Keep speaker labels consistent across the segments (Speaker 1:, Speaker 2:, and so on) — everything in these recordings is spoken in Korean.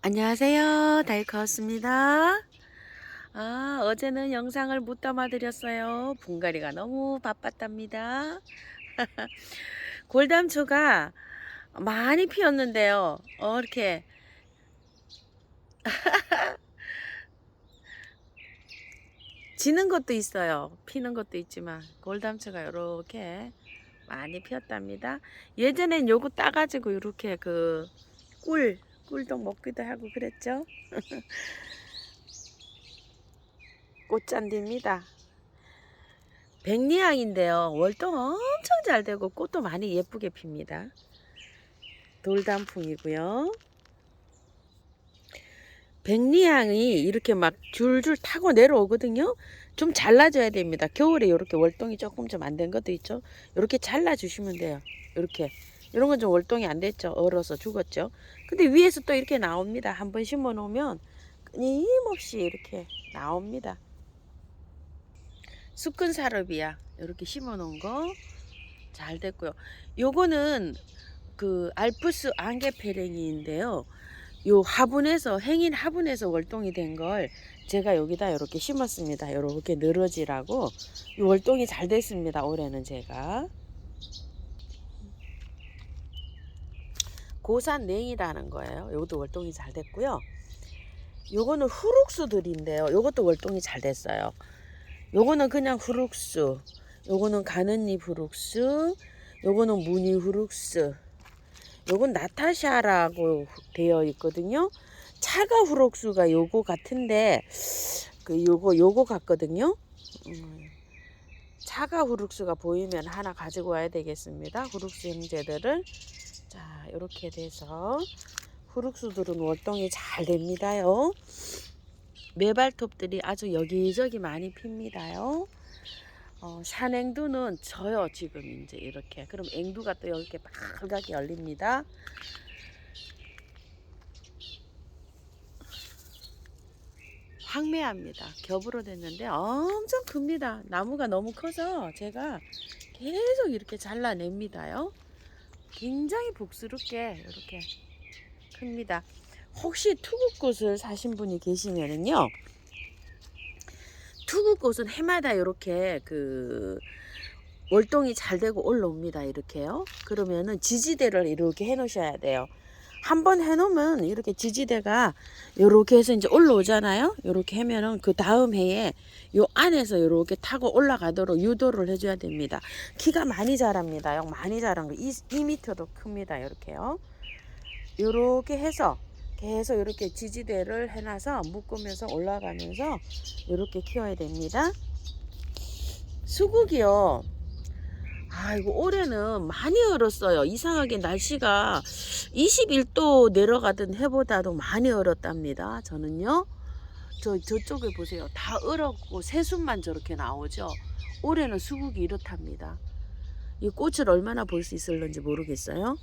Speaker 1: 안녕하세요. 다이커였습니다. 어제는 영상을 못 담아드렸어요. 분갈이가 너무 바빴답니다. 골담초가 많이 피었는데요. 이렇게 지는 것도 있어요. 피는 것도 있지만 골담초가 이렇게 많이 피었답니다. 예전엔 요거 따가지고 이렇게 꿀도 먹기도 하고 그랬죠. 꽃잔디입니다. 백리향인데요. 월동 엄청 잘 되고 꽃도 많이 예쁘게 핍니다. 돌단풍이고요. 백리향이 이렇게 막 줄줄 타고 내려오거든요. 좀 잘라줘야 됩니다. 겨울에 이렇게 월동이 조금 좀 안 된 것도 있죠. 이렇게 잘라주시면 돼요. 이렇게 이런 건 좀 월동이 안 됐죠. 얼어서 죽었죠. 근데 위에서 또 이렇게 나옵니다. 한번 심어 놓으면 끊임없이 이렇게 나옵니다. 수끈사르비아 이렇게 심어 놓은 거 잘 됐고요. 요거는 그 알프스 안개페랭이인데요. 요 화분에서 행인 화분에서 월동이 된 걸 제가 여기다 이렇게 심었습니다. 이렇게 늘어지라고 이 월동이 잘 됐습니다. 올해는 제가 고산냉이라는 거예요. 요것도 월동이 잘 됐고요. 요거는 후룩수들인데요. 요것도 월동이 잘 됐어요. 요거는 그냥 후룩수, 요거는 가는잎 후룩수, 요거는 무늬 후룩수, 요건 나타샤라고 되어 있거든요. 차가 후룩수가 요거 같은데 요거 같거든요. 차가 후룩수가 보이면 하나 가지고 와야 되겠습니다. 후룩수 형제들을 자 이렇게 돼서 후룩수들은 월동이 잘 됩니다요. 매발톱들이 아주 여기저기 많이 핍니다요. 산앵두는 져요 지금 이제 이렇게. 그럼 앵두가 또 이렇게 빨갛게 열립니다. 황매합니다. 겹으로 됐는데 엄청 큽니다. 나무가 너무 커서 제가 계속 이렇게 잘라냅니다요. 굉장히 복스럽게 이렇게 큽니다. 혹시 투구꽃을 사신 분이 계시면은요, 투구꽃은 해마다 이렇게 월동이 잘 되고 올라옵니다. 이렇게요. 그러면은 지지대를 이렇게 해 놓으셔야 돼요. 한번 해놓으면 이렇게 지지대가 이렇게 해서 이제 올라오잖아요. 이렇게 하면은 그 다음 해에 요 안에서 이렇게 타고 올라가도록 유도를 해줘야 됩니다. 키가 많이 자랍니다. 많이 자란 거 2m도 큽니다. 이렇게요. 이렇게 해서 계속 이렇게 지지대를 해놔서 묶으면서 올라가면서 이렇게 키워야 됩니다. 수국이요. 이거 올해는 많이 얼었어요. 이상하게 날씨가 21도 내려가던 해보다도 많이 얼었답니다. 저는요. 저쪽에 보세요. 다 얼었고 새순만 저렇게 나오죠. 올해는 수국이 이렇답니다. 이 꽃을 얼마나 볼 수 있을런지 모르겠어요.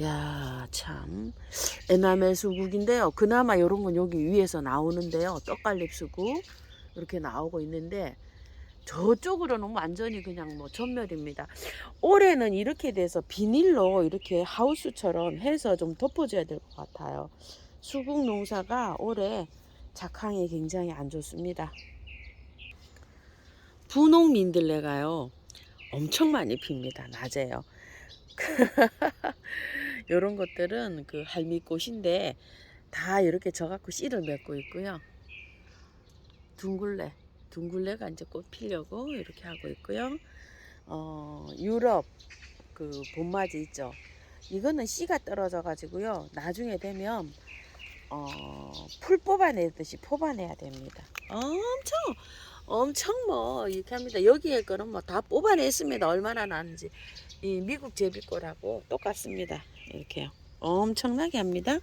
Speaker 1: 야, 참. 에나멜 수국인데요. 그나마 이런 건 여기 위에서 나오는데요. 떡갈립 수국. 이렇게 나오고 있는데 저쪽으로는 완전히 그냥 뭐 전멸입니다. 올해는 이렇게 돼서 비닐로 이렇게 하우스처럼 해서 좀 덮어줘야 될 것 같아요. 수국 농사가 올해 작황이 굉장히 안 좋습니다. 분홍민들레가요 엄청 많이 핍니다. 낮에요. 이런 것들은 그 할미꽃인데 다 이렇게 져갖고 씨를 맺고 있고요. 둥글레가 이제 꽃 피려고 이렇게 하고 있고요. 유럽 그 봄맞이 있죠. 이거는 씨가 떨어져 가지고요. 나중에 되면 풀 뽑아내듯이 뽑아내야 됩니다. 엄청 뭐 이렇게 합니다. 여기에 거는 뭐 다 뽑아냈습니다. 얼마나 나는지. 이 미국 제비꽃하고 똑같습니다. 이렇게요. 엄청나게 합니다.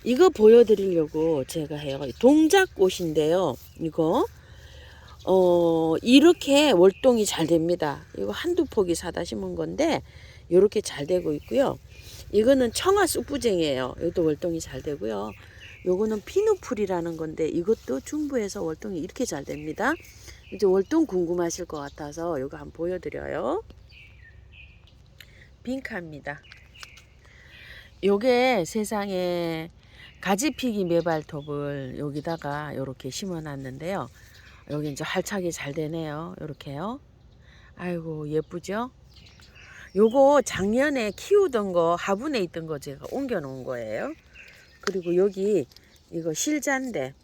Speaker 1: 이거 보여드리려고 제가 해요. 동작꽃인데요. 이거 이렇게 월동이 잘 됩니다. 이거 한두 포기 사다 심은 건데 이렇게 잘 되고 있고요. 이거는 청아 쑥부쟁이에요. 이것도 월동이 잘 되고요. 요거는 피누풀이라는 건데 이것도 중부에서 월동이 이렇게 잘 됩니다. 이제 월동 궁금하실 것 같아서 이거 한번 보여드려요. 빈카입니다. 요게 세상에 가지피기 메발톱을 여기다가 이렇게 심어 놨는데요. 여기 이제 활착이 잘 되네요. 이렇게요. 아이고 예쁘죠? 요거 작년에 키우던 거 화분에 있던 거 제가 옮겨 놓은 거예요. 그리고 여기 이거 실자인데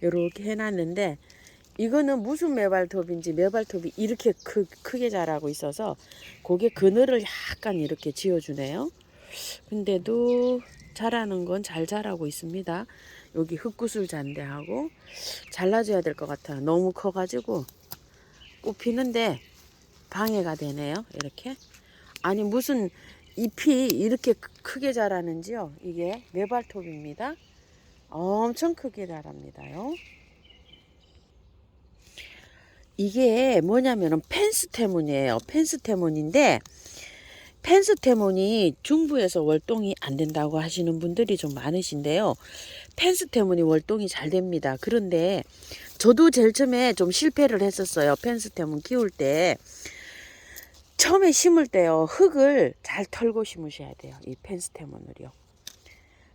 Speaker 1: 이렇게 해놨는데, 이거는 무슨 메발톱인지 메발톱이 이렇게 크게 자라고 있어서 고개 그늘을 약간 이렇게 지어주네요. 근데도 자라는 건 잘 자라고 있습니다. 여기 흙구슬 잔대하고 잘라줘야 될 것 같아요. 너무 커가지고 꽃피는데 방해가 되네요. 이렇게. 아니 무슨 잎이 이렇게 크게 자라는지요. 이게 메발톱입니다. 엄청 크게 자랍니다요. 이게 뭐냐면은 펜스테몬이에요. 펜스테몬인데, 펜스테몬이 중부에서 월동이 안 된다고 하시는 분들이 좀 많으신데요. 펜스테몬이 월동이 잘 됩니다. 그런데 저도 제일 처음에 좀 실패를 했었어요. 펜스테몬 키울 때. 처음에 심을 때요, 흙을 잘 털고 심으셔야 돼요. 이 펜스테몬을요.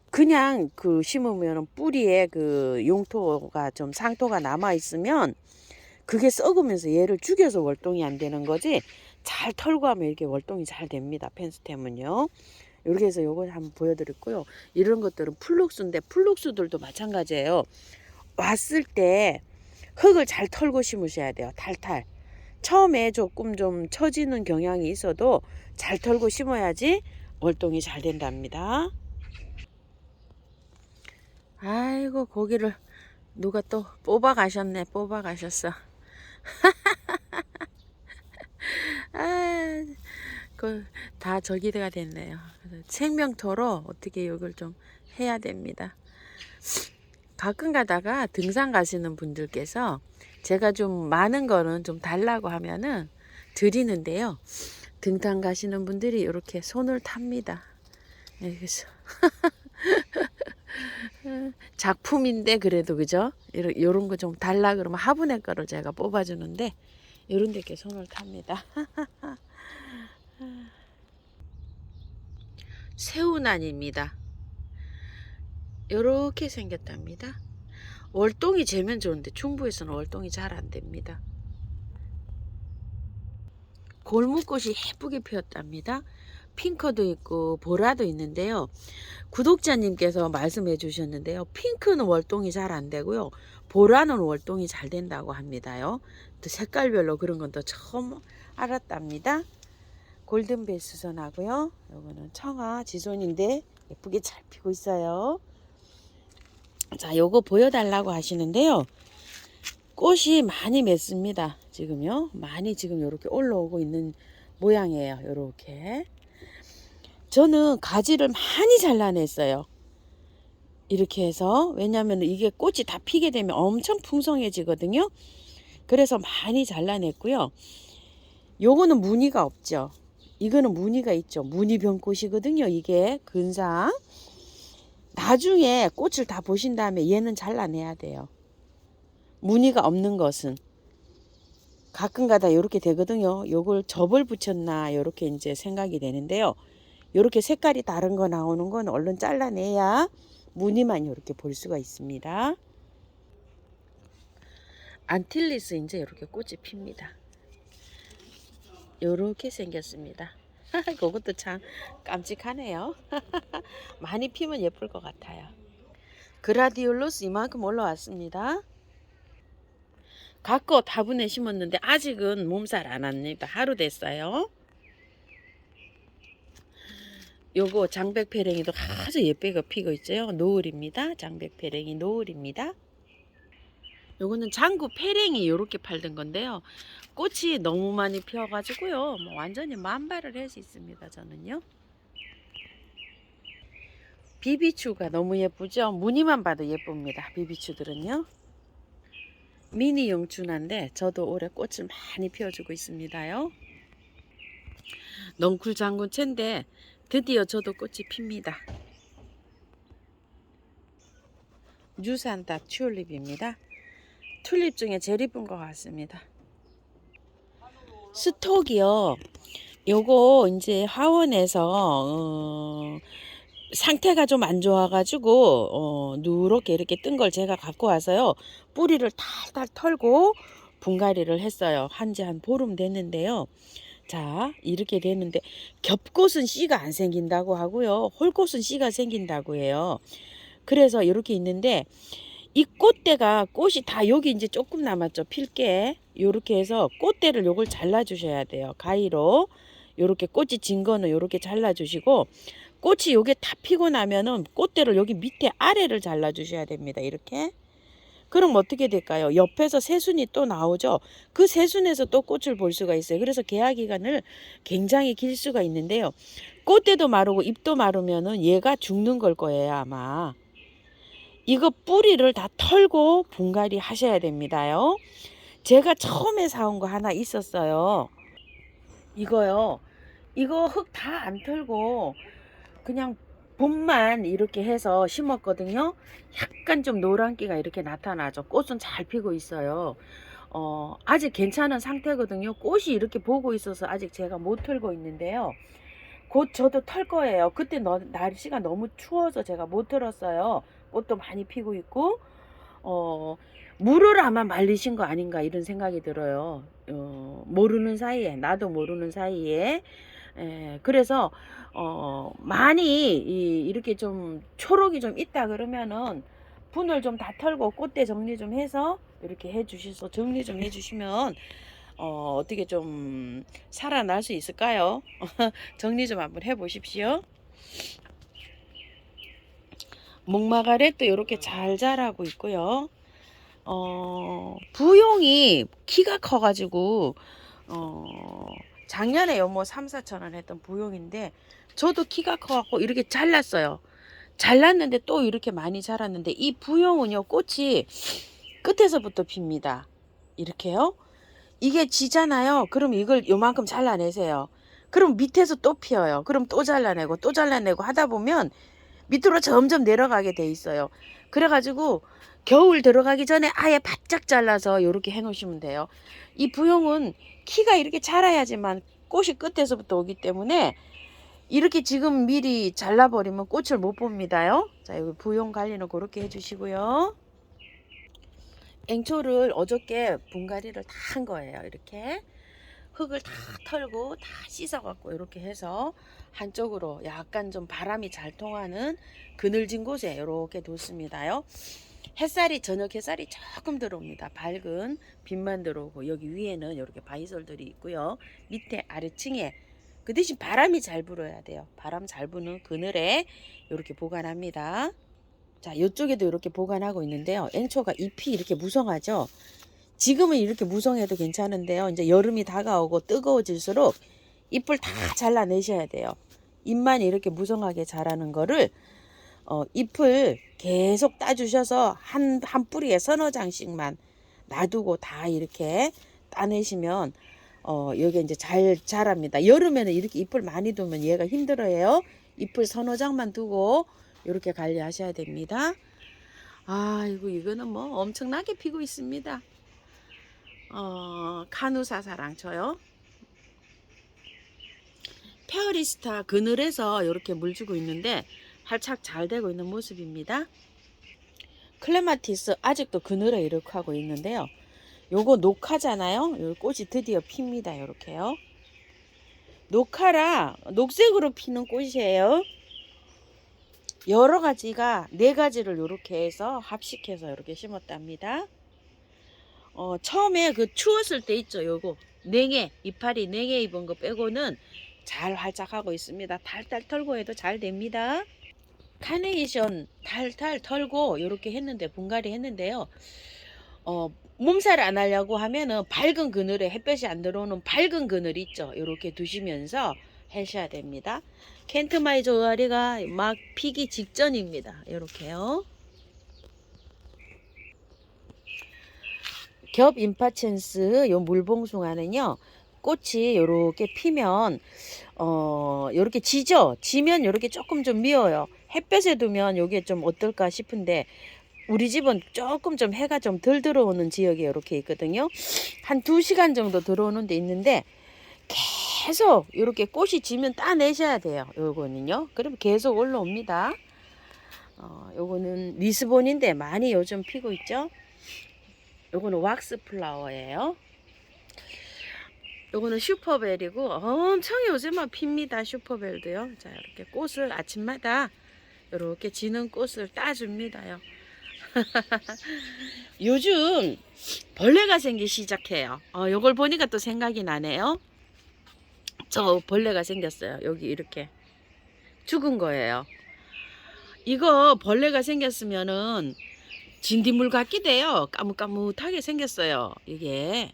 Speaker 1: 그냥 그 심으면 뿌리에 그 용토가 좀 상토가 남아 있으면 그게 썩으면서 얘를 죽여서 월동이 안 되는 거지, 잘 털고 하면 이렇게 월동이 잘 됩니다. 펜스템은요. 이렇게 해서 요걸 한번 보여드렸고요. 이런 것들은 플룩스인데 플룩스들도 마찬가지예요. 왔을 때 흙을 잘 털고 심으셔야 돼요. 탈탈. 처음에 조금 좀 처지는 경향이 있어도 잘 털고 심어야지 월동이 잘 된답니다. 아이고 고기를 누가 또 뽑아 가셨네. 뽑아 가셨어. 아, 다 저기가 됐네요. 생명토로 어떻게 이걸 좀 해야 됩니다. 가끔 가다가 등산 가시는 분들께서 제가 좀 많은 거는 좀 달라고 하면은 드리는데요. 등산 가시는 분들이 이렇게 손을 탑니다. 그래서 작품인데 그래도 그죠? 이런 거 좀 달라 그러면 화분에 거를 제가 뽑아주는데 이런 데께 손을 탑니다. 새우난입니다. 이렇게 생겼답니다. 월동이 재면 좋은데 중부에서는 월동이 잘 안 됩니다. 골무꽃이 예쁘게 피었답니다. 핑크도 있고 보라도 있는데요. 구독자님께서 말씀해 주셨는데요. 핑크는 월동이 잘 안 되고요. 보라는 월동이 잘 된다고 합니다요. 또 색깔별로 그런 건 또 처음 알았답니다. 골든베이스 선하고요. 요거는 청아 지손인데 예쁘게 잘 피고 있어요. 자, 요거 보여달라고 하시는데요. 꽃이 많이 맺습니다. 지금요. 많이 지금 요렇게 올라오고 있는 모양이에요. 요렇게. 저는 가지를 많이 잘라냈어요. 이렇게 해서. 왜냐하면 이게 꽃이 다 피게 되면 엄청 풍성해지거든요. 그래서 많이 잘라냈고요. 요거는 무늬가 없죠. 이거는 무늬가 있죠. 무늬병꽃이거든요. 이게 근상. 나중에 꽃을 다 보신 다음에 얘는 잘라내야 돼요. 무늬가 없는 것은. 가끔가다 이렇게 되거든요. 요걸 접을 붙였나 이렇게 이제 생각이 되는데요. 이렇게 색깔이 다른 거 나오는 건 얼른 잘라내야 무늬만 이렇게 볼 수가 있습니다. 안틸리스 이제 이렇게 꽃이 핍니다. 이렇게 생겼습니다. 그것도 참 깜찍하네요. 많이 피면 예쁠 것 같아요. 그라디올로스 이만큼 올라왔습니다. 각꽃 화분에 심었는데 아직은 몸살 안 합니다. 하루 됐어요. 요거 장백페랭이도 아주 예쁘게 피고 있죠. 노을입니다. 장백페랭이 노을입니다. 요거는 장구 페랭이 요렇게 팔던 건데요. 꽃이 너무 많이 피어가지고요. 뭐 완전히 만발을 할 수 있습니다. 저는요. 비비추가 너무 예쁘죠. 무늬만 봐도 예쁩니다. 비비추들은요. 미니 용춘한데 저도 올해 꽃을 많이 피워주고 있습니다요. 넝쿨 장군채인데 드디어 저도 꽃이 핍니다. 뉴산답 튤립입니다. 튤립 중에 제일 이쁜 것 같습니다. 스톡이요. 요거 이제 화원에서 상태가 좀 안 좋아가지고 누렇게 이렇게 뜬 걸 제가 갖고 와서요. 뿌리를 탈탈 털고 분갈이를 했어요. 한지 한 보름 됐는데요. 자, 이렇게 되는데 겹꽃은 씨가 안 생긴다고 하고요. 홀꽃은 씨가 생긴다고 해요. 그래서 이렇게 있는데 이 꽃대가 꽃이 다 여기 이제 조금 남았죠. 필게. 요렇게 해서 꽃대를 요걸 잘라 주셔야 돼요. 가위로. 요렇게 꽃이 진 거는 요렇게 잘라 주시고 꽃이 요게 다 피고 나면은 꽃대를 여기 밑에 아래를 잘라 주셔야 됩니다. 이렇게. 그럼 어떻게 될까요? 옆에서 새순이 또 나오죠. 그 새순에서 또 꽃을 볼 수가 있어요. 그래서 개화 기간을 굉장히 길 수가 있는데요. 꽃대도 마르고 잎도 마르면은 얘가 죽는 걸 거예요, 아마. 이거 뿌리를 다 털고 분갈이 하셔야 됩니다요. 제가 처음에 사온 거 하나 있었어요. 이거요. 이거 흙 다 안 털고 그냥 봄만 이렇게 해서 심었거든요. 약간 좀 노란기가 이렇게 나타나죠. 꽃은 잘 피고 있어요. 아직 괜찮은 상태거든요. 꽃이 이렇게 보고 있어서 아직 제가 못 털고 있는데요. 곧 저도 털 거예요. 그때 날씨가 너무 추워서 제가 못 털었어요. 꽃도 많이 피고 있고 물을 아마 말리신 거 아닌가 이런 생각이 들어요. 모르는 사이에, 나도 모르는 사이에. 그래서 많이 이렇게 좀 초록이 좀 있다 그러면은 분을 좀 다 털고 꽃대 정리 좀 해서 이렇게 해주셔서 정리 좀 해주시면 어떻게 좀 살아날 수 있을까요? 정리 좀 한번 해보십시오. 목마가렛도 이렇게 잘 자라고 있고요. 부용이 키가 커가지고 작년에 뭐 3, 4천 원 했던 부용인데 저도 키가 커갖고 이렇게 잘랐어요. 잘랐는데 또 이렇게 많이 자랐는데 이 부용은요 꽃이 끝에서부터 핍니다. 이렇게요. 이게 지잖아요. 그럼 이걸 요만큼 잘라내세요. 그럼 밑에서 또 피어요. 그럼 또 잘라내고 또 잘라내고 하다 보면 밑으로 점점 내려가게 돼 있어요. 그래가지고 겨울 들어가기 전에 아예 바짝 잘라서 이렇게 해 놓으시면 돼요. 이 부용은 키가 이렇게 자라야지만 꽃이 끝에서부터 오기 때문에 이렇게 지금 미리 잘라버리면 꽃을 못 봅니다요. 자, 여기 부용 관리는 그렇게 해주시고요. 앵초를 어저께 분갈이를 다 한 거예요. 이렇게 흙을 다 털고 다 씻어갖고 이렇게 해서 한쪽으로 약간 좀 바람이 잘 통하는 그늘진 곳에 이렇게 뒀습니다요. 햇살이 저녁 햇살이 조금 들어옵니다. 밝은 빛만 들어오고 여기 위에는 이렇게 바이솔들이 있고요. 밑에 아래층에 그 대신 바람이 잘 불어야 돼요. 바람 잘 부는 그늘에 이렇게 보관합니다. 자, 이쪽에도 이렇게 보관하고 있는데요. 앵초가 잎이 이렇게 무성하죠. 지금은 이렇게 무성해도 괜찮은데요. 이제 여름이 다가오고 뜨거워질수록 잎을 다 잘라내셔야 돼요. 잎만 이렇게 무성하게 자라는 거를 잎을 계속 따주셔서 한 뿌리에 서너 장씩만 놔두고 다 이렇게 따내시면 여기 이제 잘 자랍니다. 여름에는 이렇게 잎을 많이 두면 얘가 힘들어해요. 잎을 서너 장만 두고 이렇게 관리하셔야 됩니다. 아이고 이거는 뭐 엄청나게 피고 있습니다. 카누사 사랑초요. 페어리스타 그늘에서 이렇게 물 주고 있는데 활착 잘 되고 있는 모습입니다. 클레마티스 아직도 그늘에 이렇게 하고 있는데요. 요거 녹화잖아요. 요 꽃이 드디어 핍니다. 이렇게요. 녹화라 녹색으로 피는 꽃이에요. 여러 가지가 4가지를 이렇게 해서 합식해서 이렇게 심었답니다. 처음에 그 추웠을 때 있죠. 요거 냉해 이파리 냉해 입은 거 빼고는 잘 활짝하고 있습니다. 탈탈 털고 해도 잘 됩니다. 카네이션 탈탈 털고 이렇게 했는데 분갈이 했는데요. 몸살 안 하려고 하면은 밝은 그늘에 햇볕이 안 들어오는 밝은 그늘 있죠. 이렇게 두시면서 하셔야 됩니다. 켄트마이 조아리가 막 피기 직전입니다. 이렇게요. 겹 임파첸스 요 물봉숭아는요. 꽃이 요렇게 피면 요렇게 지죠. 지면 요렇게 조금 좀 미어요. 햇볕에 두면 요게 좀 어떨까 싶은데 우리 집은 조금 좀 해가 좀 덜 들어오는 지역에 이렇게 있거든요. 한 2시간 정도 들어오는 데 있는데 계속 이렇게 꽃이 지면 따내셔야 돼요. 요거는요. 그럼 계속 올라옵니다. 요거는 리스본인데 많이 요즘 피고 있죠. 요거는 왁스 플라워예요. 요거는 슈퍼벨이고 엄청 요즘은 핍니다. 슈퍼벨도요. 자, 이렇게 꽃을 아침마다 이렇게 지는 꽃을 따줍니다요. 요즘 벌레가 생기기 시작해요. 요걸 보니까 또 생각이 나네요. 저 벌레가 생겼어요. 여기 이렇게 죽은 거예요. 이거 벌레가 생겼으면은 진딧물 같기도 해요. 까뭇까뭇하게 생겼어요. 이게.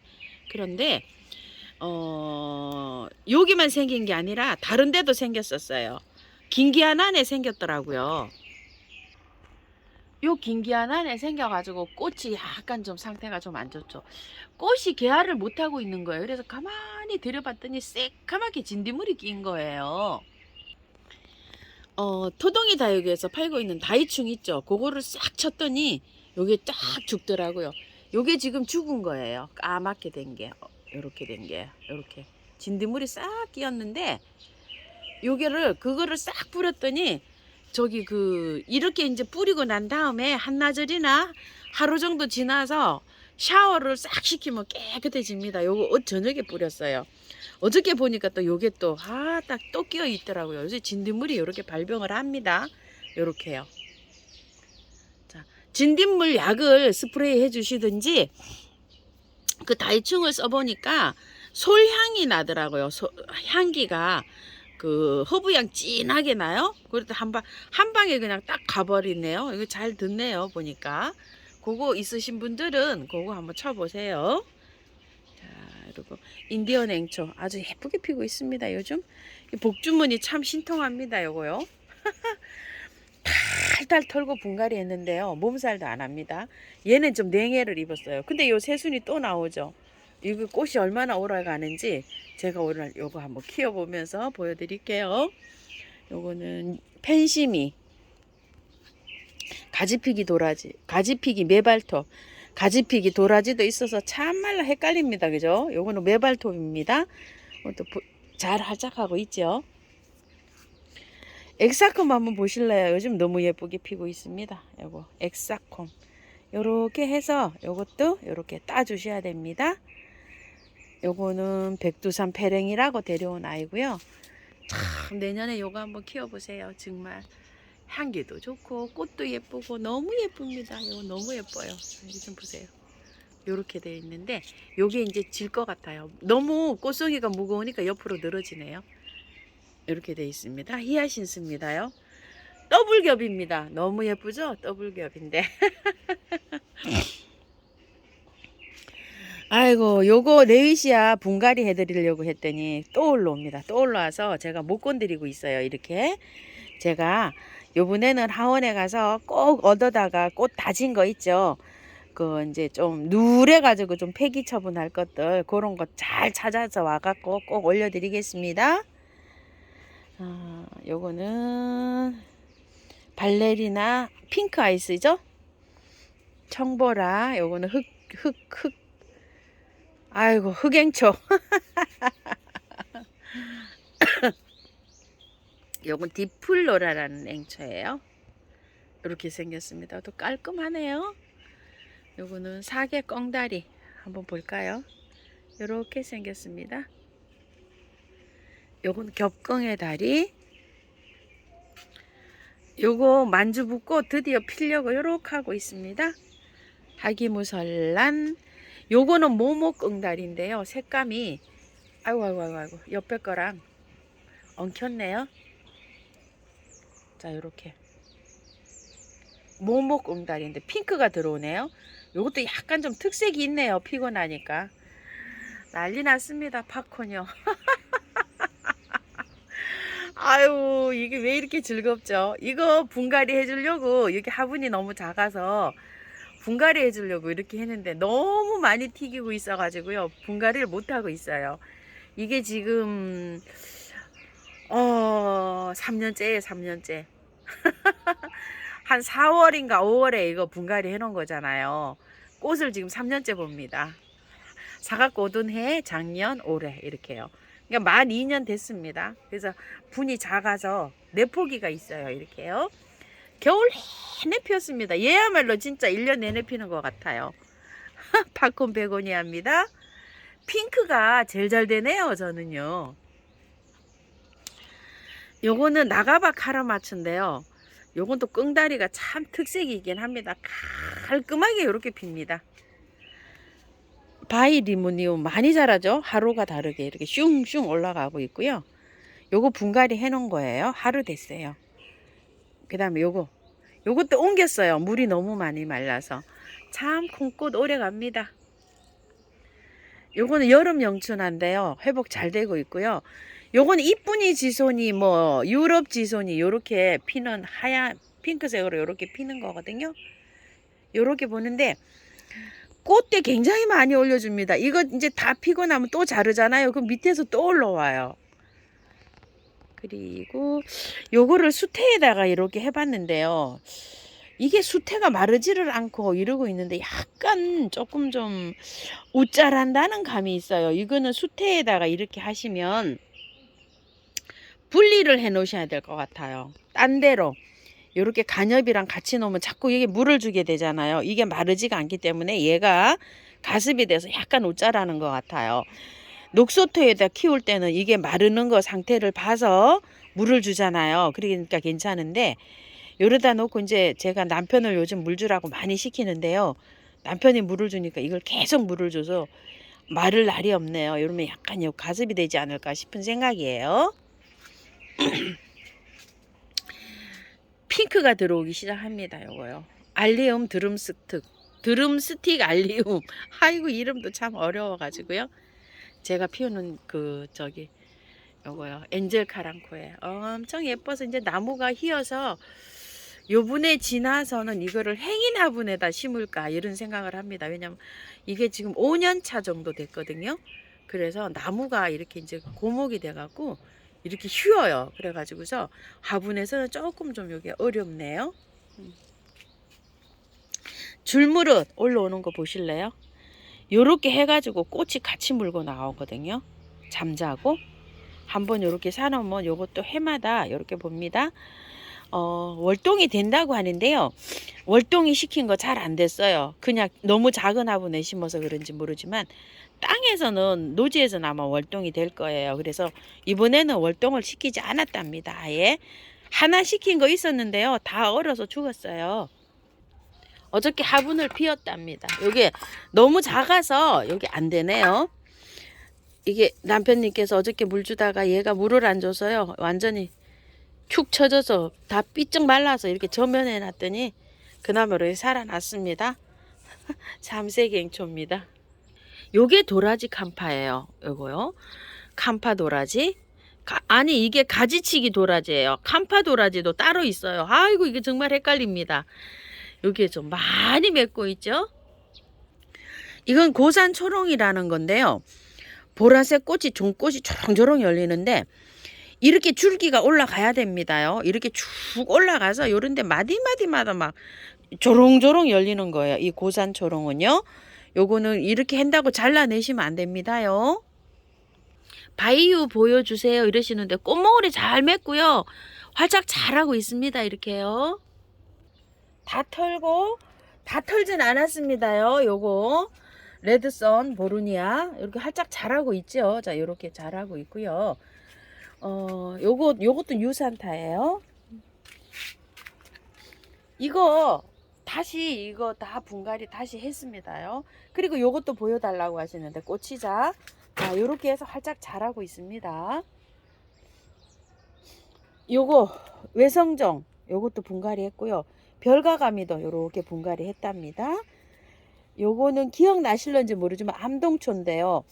Speaker 1: 그런데 여기만 생긴 게 아니라 다른 데도 생겼었어요. 긴기한 안에 생겼더라고요. 요 긴기한 안에 생겨가지고 꽃이 약간 좀 상태가 좀 안 좋죠. 꽃이 개화를 못하고 있는 거예요. 그래서 가만히 들여봤더니 새까맣게 진딧물이 낀 거예요. 토동이 다육에서 팔고 있는 다이충 있죠. 그거를 싹 쳤더니 요게 딱 죽더라고요. 요게 지금 죽은 거예요. 까맣게 된 게. 요렇게 된 게. 요렇게. 진딧물이 싹 끼었는데 그거를 싹 뿌렸더니 저기 이렇게 이제 뿌리고 난 다음에 한나절이나 하루 정도 지나서 샤워를 싹 시키면 깨끗해집니다. 요거 저녁에 뿌렸어요. 어저께 보니까 또 요게 딱 또 끼어 있더라고요. 요새 진딧물이 요렇게 발병을 합니다. 요렇게요. 자, 진딧물 약을 스프레이 해 주시든지 그 다이충을 써보니까 솔향이 나더라고요. 향기가 허브향 진하게 나요. 그래도 한 방에 그냥 딱 가버리네요. 이거 잘 듣네요. 보니까 그거 있으신 분들은 그거 한번 쳐보세요. 자, 그리고 인디언 앵초 아주 예쁘게 피고 있습니다. 요즘 복주머니 참 신통합니다. 요거요. 탈탈 털고 분갈이 했는데요. 몸살도 안 합니다. 얘는 좀 냉해를 입었어요. 근데 요 새순이 또 나오죠. 이거 꽃이 얼마나 오래가는지 제가 오늘 요거 한번 키워보면서 보여드릴게요. 요거는 펜시미, 가지피기 도라지, 가지피기 메발톱, 가지피기 도라지도 있어서 참말로 헷갈립니다. 그죠? 요거는 메발톱입니다. 또 잘 활짝하고 있죠. 엑사콤 한번 보실래요? 요즘 너무 예쁘게 피고 있습니다. 요거 엑사콤 요렇게 해서 요것도 요렇게 따주셔야 됩니다. 요거는 백두산 페랭이라고 데려온 아이고요. 참 내년에 요거 한번 키워보세요. 정말 향기도 좋고 꽃도 예쁘고 너무 예쁩니다. 요거 너무 예뻐요. 여기 좀 보세요. 요렇게 되어 있는데 요게 이제 질 것 같아요. 너무 꽃송이가 무거우니까 옆으로 늘어지네요. 이렇게 되어 있습니다. 히아신스입니다요. 더블겹입니다. 너무 예쁘죠? 더블겹인데. 아이고, 요거 레위시아 분갈이 해드리려고 했더니 또 올라옵니다. 또 올라와서 제가 못 건드리고 있어요. 이렇게. 제가 요번에는 하원에 가서 꼭 얻어다가 꽃 다진 거 있죠. 이제 좀 누래가지고 좀 폐기 처분할 것들 그런 거 잘 찾아서 와갖고 꼭 올려드리겠습니다. 요거는 발레리나 핑크 아이스죠. 청보라. 요거는 아이고 흑행초. 요건 디플로라라는 앵초예요. 이렇게 생겼습니다. 또 깔끔하네요. 요거는 사계 꽁다리 한번 볼까요? 이렇게 생겼습니다. 요건 겹경의 다리. 요거 만주 붓고 드디어 피려고 요렇게 하고 있습니다. 하기무설란. 요거는 모목응달인데요. 색감이 아이고 옆에 거랑 엉켰네요. 자, 요렇게 모목응달인데 핑크가 들어오네요. 요것도 약간 좀 특색이 있네요. 피고 나니까 난리 났습니다. 팝콘이요. 아유, 이게 왜 이렇게 즐겁죠? 이거 분갈이 해주려고, 여기 화분이 너무 작아서 분갈이 해주려고 이렇게 했는데 너무 많이 튀기고 있어가지고요. 분갈이를 못하고 있어요. 이게 지금 3년째예요. 3년째. 한 4월인가 5월에 이거 분갈이 해놓은 거잖아요. 꽃을 지금 3년째 봅니다. 사갖고 오던 해, 작년, 올해 이렇게요. 그러니까 만 2년 됐습니다. 그래서 분이 작아서 내포기가 있어요. 이렇게요. 겨울 내내 피었습니다. 얘야말로 진짜 1년 내내 피는 것 같아요. 팝콘 베고니아입니다. 핑크가 제일 잘 되네요. 저는요. 요거는 나가바 카라마츠인데요. 요건 또 끙다리가 참 특색이긴 합니다. 깔끔하게 이렇게 핍니다. 바이리무니움 많이 자라죠. 하루가 다르게 이렇게 슝슝 올라가고 있고요. 요거 분갈이 해놓은 거예요. 하루 됐어요. 그 다음에 요것도 옮겼어요. 물이 너무 많이 말라서. 참 콩꽃 오래 갑니다. 요거는 여름 영춘한데요. 회복 잘 되고 있고요. 요거는 이쁜이 지손이 뭐 유럽 지손이 요렇게 피는 하얀 핑크색으로 요렇게 피는 거거든요. 요렇게 보는데 꽃대 굉장히 많이 올려줍니다. 이거 이제 다 피고 나면 또 자르잖아요. 그럼 밑에서 또 올라와요. 그리고 요거를 수태에다가 이렇게 해봤는데요. 이게 수태가 마르지를 않고 이러고 있는데 약간 조금 좀 우짜란다는 감이 있어요. 이거는 수태에다가 이렇게 하시면 분리를 해 놓으셔야 될 것 같아요. 딴 데로 이렇게 간엽이랑 같이 놓으면 자꾸 이게 물을 주게 되잖아요. 이게 마르지가 않기 때문에 얘가 가습이 돼서 약간 우짜라는 것 같아요. 녹소토에다 키울 때는 이게 마르는 거 상태를 봐서 물을 주잖아요. 그러니까 괜찮은데 요러다 놓고 이제 제가 남편을 요즘 물 주라고 많이 시키는데요. 남편이 물을 주니까 이걸 계속 물을 줘서 마를 날이 없네요. 이러면 약간 가습이 되지 않을까 싶은 생각이에요. 핑크가 들어오기 시작합니다. 요거요. 알리움 드rum스틱 알리움. 아이고 이름도 참 어려워가지고요. 제가 피우는 요거요. 엔젤 카랑코에 엄청 예뻐서 이제 나무가 휘어서 요분에 지나서는 이거를 행인 화분에다 심을까 이런 생각을 합니다. 왜냐면 이게 지금 5년 차 정도 됐거든요. 그래서 나무가 이렇게 이제 고목이 돼갖고 이렇게 휘어요. 그래가지고서 화분에서는 조금 좀 이게 어렵네요. 줄무릇 올라오는 거 보실래요? 요렇게 해가지고 꽃이 같이 물고 나오거든요. 잠자고 한번 요렇게 사놓으면 요것도 해마다 요렇게 봅니다. 월동이 된다고 하는데요. 월동이 시킨 거 잘 안 됐어요. 그냥 너무 작은 화분에 심어서 그런지 모르지만 땅에서는 노지에서는 아마 월동이 될 거예요. 그래서 이번에는 월동을 시키지 않았답니다. 아예 하나 시킨 거 있었는데요. 다 얼어서 죽었어요. 어저께 화분을 피웠답니다. 이게 너무 작아서 여기 안 되네요. 이게 남편님께서 어저께 물 주다가 얘가 물을 안 줘서요. 완전히 축 처져서 다 삐쩍 말라서 이렇게 저면해 놨더니 그나마로 살아났습니다. 잠새갱초입니다. 요게 도라지 캄파예요. 요거요. 캄파 도라지. 아니 이게 가지치기 도라지예요. 캄파 도라지도 따로 있어요. 아이고 이게 정말 헷갈립니다. 요게 좀 많이 맺고 있죠. 이건 고산 초롱이라는 건데요. 보라색 꽃이 종꽃이 초롱초롱 열리는데 이렇게 줄기가 올라가야 됩니다요. 이렇게 쭉 올라가서 요런데 마디마디마다 막 조롱조롱 열리는 거예요. 이 고산 초롱은요. 요거는 이렇게 한다고 잘라내시면 안 됩니다요. 바이유 보여주세요 이러시는데 꽃몽울이 잘 맺고요. 활짝 잘하고 있습니다. 이렇게요. 다 털고 다 털진 않았습니다요. 요거 레드선 보르니아 이렇게 활짝 자라고 있죠. 자 이렇게 자라고 있고요. 요것도 유산타예요. 이거 다 분갈이 다시 했습니다요. 그리고 요것도 보여달라고 하시는데 꽃이자 자 요렇게 해서 활짝 자라고 있습니다. 요거 외성정 요것도 분갈이 했고요. 별가가미도 요렇게 분갈이 했답니다. 요거는 기억나실런지 모르지만 암동초인데요.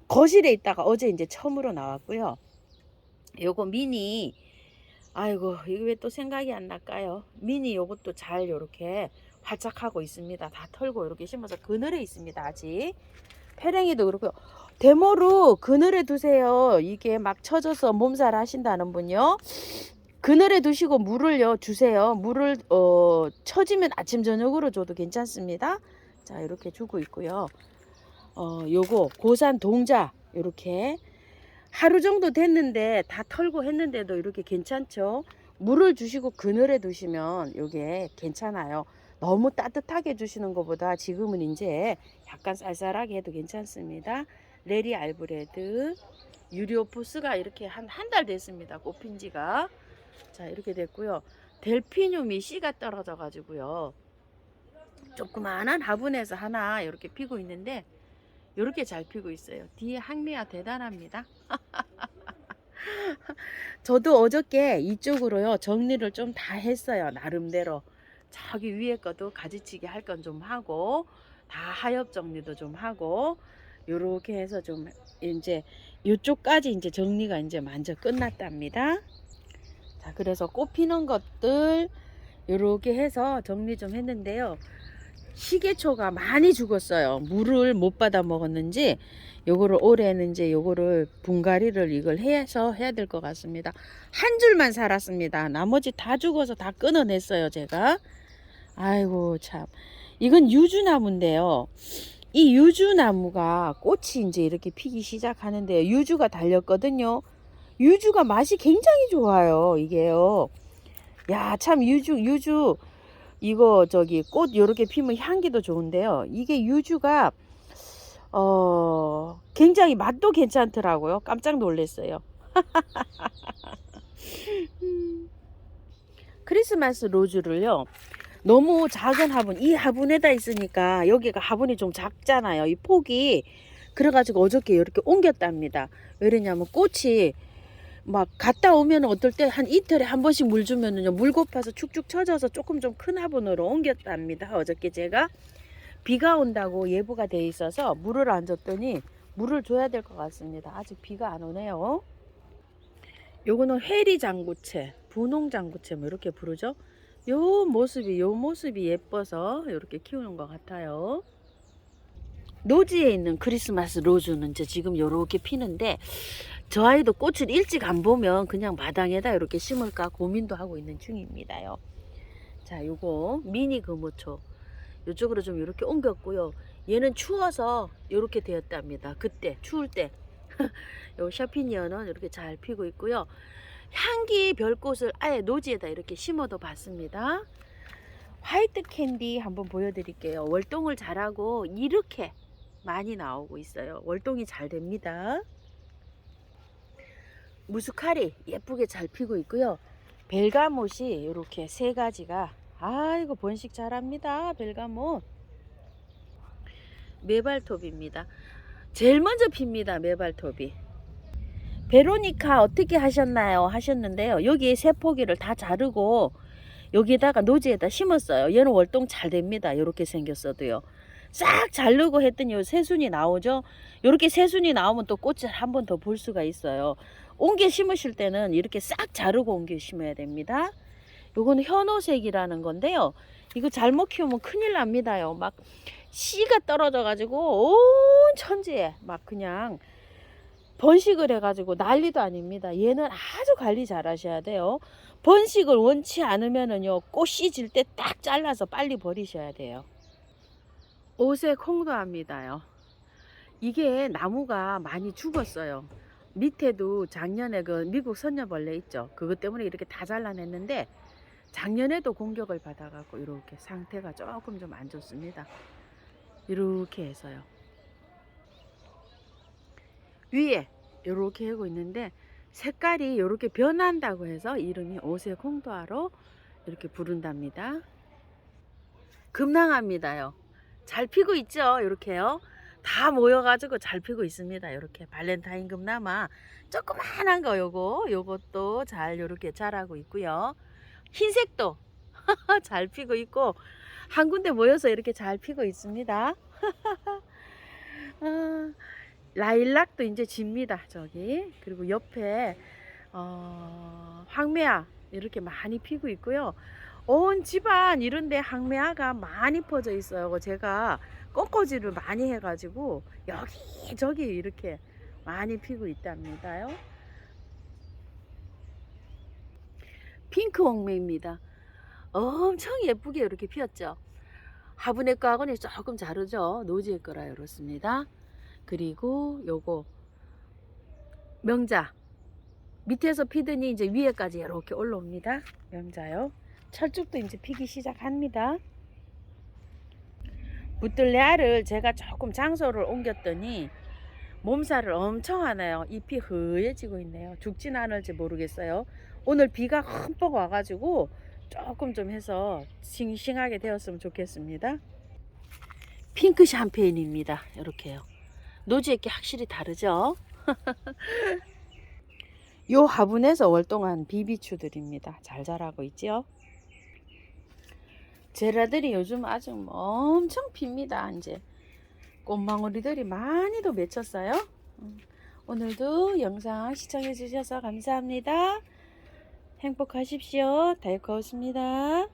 Speaker 1: 거실에 있다가 어제 이제 처음으로 나왔고요. 요거 미니 아이고 이거 왜 또 생각이 안 날까요? 미니 요것도 잘 요렇게 활짝하고 있습니다. 다 털고 이렇게 심어서 그늘에 있습니다. 아직 페랭이도 그렇고요. 데모로 그늘에 두세요. 이게 막 쳐져서 몸살 하신다는 분요. 그늘에 두시고 물을요 주세요. 물을 처지면 아침 저녁으로 줘도 괜찮습니다. 자 이렇게 주고 있고요. 요거 고산 동자 이렇게 하루 정도 됐는데 다 털고 했는데도 이렇게 괜찮죠? 물을 주시고 그늘에 두시면 이게 괜찮아요. 너무 따뜻하게 주시는 것보다 지금은 이제 약간 쌀쌀하게 해도 괜찮습니다. 레리 알브레드 유리오프스가 이렇게 한 달 됐습니다. 꽃핀 지가. 자, 이렇게 됐고요. 델피늄이 씨가 떨어져 가지고요. 조그만한 화분에서 하나 이렇게 피고 있는데 이렇게 잘 피고 있어요. 뒤에 항미화 대단합니다. 저도 어저께 이쪽으로요 정리를 좀 다 했어요. 나름대로 저기 위에 것도 가지치기 할 건 좀 하고 다 하엽 정리도 좀 하고 요렇게 해서 좀 이제 이쪽까지 이제 정리가 이제 완전 끝났답니다. 자, 그래서 꽃 피는 것들 요렇게 해서 정리 좀 했는데요. 시계초가 많이 죽었어요. 물을 못 받아 먹었는지 요거를 올해는 이제 요거를 분갈이를 이걸 해서 해야 될 것 같습니다. 한 줄만 살았습니다. 나머지 다 죽어서 다 끊어냈어요, 제가. 아이고 참. 이건 유주나무인데요. 이 유주나무가 꽃이 이제 이렇게 피기 시작하는데요. 유주가 달렸거든요. 유주가 맛이 굉장히 좋아요. 이게요. 야, 참 유주 이거 저기 꽃 요렇게 피면 향기도 좋은데요. 이게 유주가 굉장히 맛도 괜찮더라고요. 깜짝 놀랐어요. 크리스마스 로즈를요. 너무 작은 화분, 이 화분에다 있으니까 여기가 화분이 좀 작잖아요. 이 폭이. 그래가지고 어저께 이렇게 옮겼답니다. 왜냐면 꽃이 막 갔다 오면 어떨 때 한 이틀에 한 번씩 물 주면은요 물 고파서 축축 처져서 조금 좀 큰 화분으로 옮겼답니다. 어저께 제가 비가 온다고 예보가 돼 있어서 물을 안 줬더니 물을 줘야 될 것 같습니다. 아직 비가 안 오네요. 요거는 해리 장구채, 분홍 장구채 뭐 이렇게 부르죠. 요 모습이 예뻐서 이렇게 키우는 것 같아요. 노지에 있는 크리스마스 로즈는 이제 지금 요렇게 피는데 저 아이도 꽃을 일찍 안 보면 그냥 마당에다 이렇게 심을까 고민도 하고 있는 중입니다요. 자, 요거 미니 금호초 이쪽으로 좀 이렇게 옮겼고요. 얘는 추워서 이렇게 되었답니다. 그때 추울 때 요 샤피니어는 이렇게 잘 피고 있고요. 향기 별꽃을 아예 노지에다 이렇게 심어도 봤습니다. 화이트 캔디 한번 보여드릴게요. 월동을 잘하고 이렇게 많이 나오고 있어요. 월동이 잘 됩니다. 무스카리 예쁘게 잘 피고 있고요. 벨가못이 이렇게 세 가지가 아이고 번식 잘합니다. 벨가못 메발톱입니다. 제일 먼저 핍니다. 메발톱이. 베로니카 어떻게 하셨나요? 하셨는데요. 여기 세 포기를 다 자르고 여기다가 노지에다 심었어요. 얘는 월동 잘 됩니다. 이렇게 생겼어도요. 싹 자르고 했더니 요 새순이 나오죠. 이렇게 새순이 나오면 또 꽃을 한 번 더 볼 수가 있어요. 옮겨 심으실 때는 이렇게 싹 자르고 옮겨 심어야 됩니다. 요거는 현오색이라는 건데요. 이거 잘못 키우면 큰일 납니다요. 막 씨가 떨어져 가지고 온 천지에 막 그냥 번식을 해가지고 난리도 아닙니다. 얘는 아주 관리 잘 하셔야 돼요. 번식을 원치 않으면은요 꽃이 질 때 딱 잘라서 빨리 버리셔야 돼요. 오색 홍도합니다요. 이게 나무가 많이 죽었어요. 밑에도 작년에 그 미국 선녀벌레 있죠. 그것 때문에 이렇게 다 잘라냈는데 작년에도 공격을 받아갖고 이렇게 상태가 조금 좀 안 좋습니다. 이렇게 해서요. 위에 이렇게 하고 있는데 색깔이 이렇게 변한다고 해서 이름이 오색 홍도화로 이렇게 부른답니다. 금낭합니다요. 잘 피고 있죠. 이렇게요. 다 모여가지고 잘 피고 있습니다. 이렇게 발렌타인 금나마 조그만한 거 요것도 잘 이렇게 자라고 있고요. 흰색도 잘 피고 있고 한 군데 모여서 이렇게 잘 피고 있습니다. 라일락도 이제 집니다. 저기 그리고 옆에 황매화 이렇게 많이 피고 있고요. 온 집안 이런데 황매화가 많이 퍼져 있어요. 제가 꽃꽂이를 많이 해가지고 여기저기 이렇게 많이 피고 있답니다요. 핑크 옥매입니다. 엄청 예쁘게 이렇게 피었죠. 화분의 거하고는 조금 다르죠. 노지의 거라 이렇습니다. 그리고 요거 명자. 밑에서 피더니 이제 위에까지 이렇게 올라옵니다. 명자요. 철쭉도 이제 피기 시작합니다. 붙들레 알을 제가 조금 장소를 옮겼더니 몸살을 엄청 하네요. 잎이 흐해지고 있네요. 죽진 않을지 모르겠어요. 오늘 비가 흠뻑 와가지고 조금 좀 해서 싱싱하게 되었으면 좋겠습니다. 핑크 샴페인입니다. 이렇게요. 노지에게 확실히 다르죠? 요 화분에서 월동한 비비추들입니다. 잘 자라고 있죠? 제라들이 요즘 아주 엄청 핍니다. 이제 꽃망울이들이 많이도 맺혔어요. 오늘도 영상 시청해 주셔서 감사합니다. 행복하십시오. 다이코였습니다.